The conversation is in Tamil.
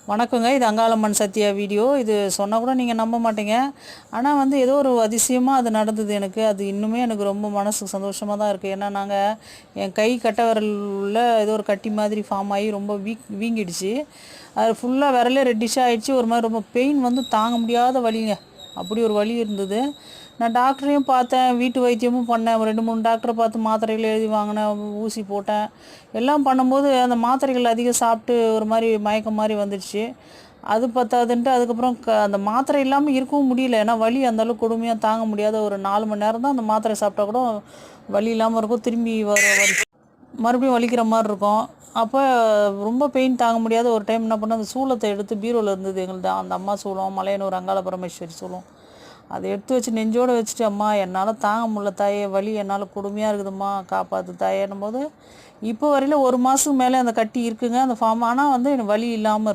வணக்கங்க. இது அங்காளம்மன் சத்யா வீடியோ. இது சொன்னா கூட நீங்க நம்ப மாட்டீங்க. ஆனா ஏதோ ஒரு அதிசயமா அது நடந்தது எனக்கு. அது இன்னுமே எனக்கு ரொம்ப மனசுக்கு சந்தோஷமா தான் இருக்கு. ஏன்னா, என் கை கட்டை விரல்ல ஏதோ ஒரு கட்டி மாதிரி ஃபார்ம் ஆகி ரொம்ப வீங்கிடுச்சு. அது ஃபுல்லா விரலே ரெட்டிஷ்ஷா ஆயிடுச்சு. ஒரு மாரி ரொம்ப பெயின் தாங்க முடியாத வலிங்க. அப்படி ஒரு வலி இருந்தது. நான் டாக்டரையும் பார்த்தேன், வீட்டு வைத்தியமும் பண்ணேன். 2, 3 டாக்டர பார்த்து மாத்திரைகள் எழுதி வாங்கினேன், ஊசி போட்டேன். எல்லாம் பண்ணும்போது அந்த மாத்திரைகள் அதிகம் சாப்பிட்டு ஒரு மாரி மயக்கம் மாரி வந்துடுச்சு. அது பத்தாதுன்ட்டு அதுக்கப்புறம் அந்த மாத்திரை இல்லாமல் இருக்கவும் முடியல. ஏன்னா வலி அந்த அளவுக்கு கொடுமையா தாங்க முடியாத ஒரு 4 மணி நேரம் தான் அந்த மாத்திரை சாப்பிட்டா கூட வலி இல்லாமல் இருக்கும். திரும்பி மறுபடியும் வலிக்கிற மாரி இருக்கும். அப்போ ரொம்ப பெயின் தாங்க முடியாத ஒரு டைம் என்ன பண்ணேன், அந்த சூலத்தை எடுத்து பீரோவில் இருந்தது எங்களுது. அந்த அம்மா சூலம், மலையனூர் அங்காள பரமேஸ்வரி சூலம். அதை எடுத்து வச்சு நெஞ்சோடு வச்சுட்டு, அம்மா என்னால் தாங்க முடியல தாயே, வலி என்னால் கொடுமையாக இருக்குதும்மா, காப்பாற்று தாயேன்னும் போது இப்போ வரையில 1 மாதத்துக்கு மேலே அந்த கட்டி இருக்குங்க, அந்த ஃபார்ம். ஆனால் எனக்கு வலி இல்லாமல் இருக்கு.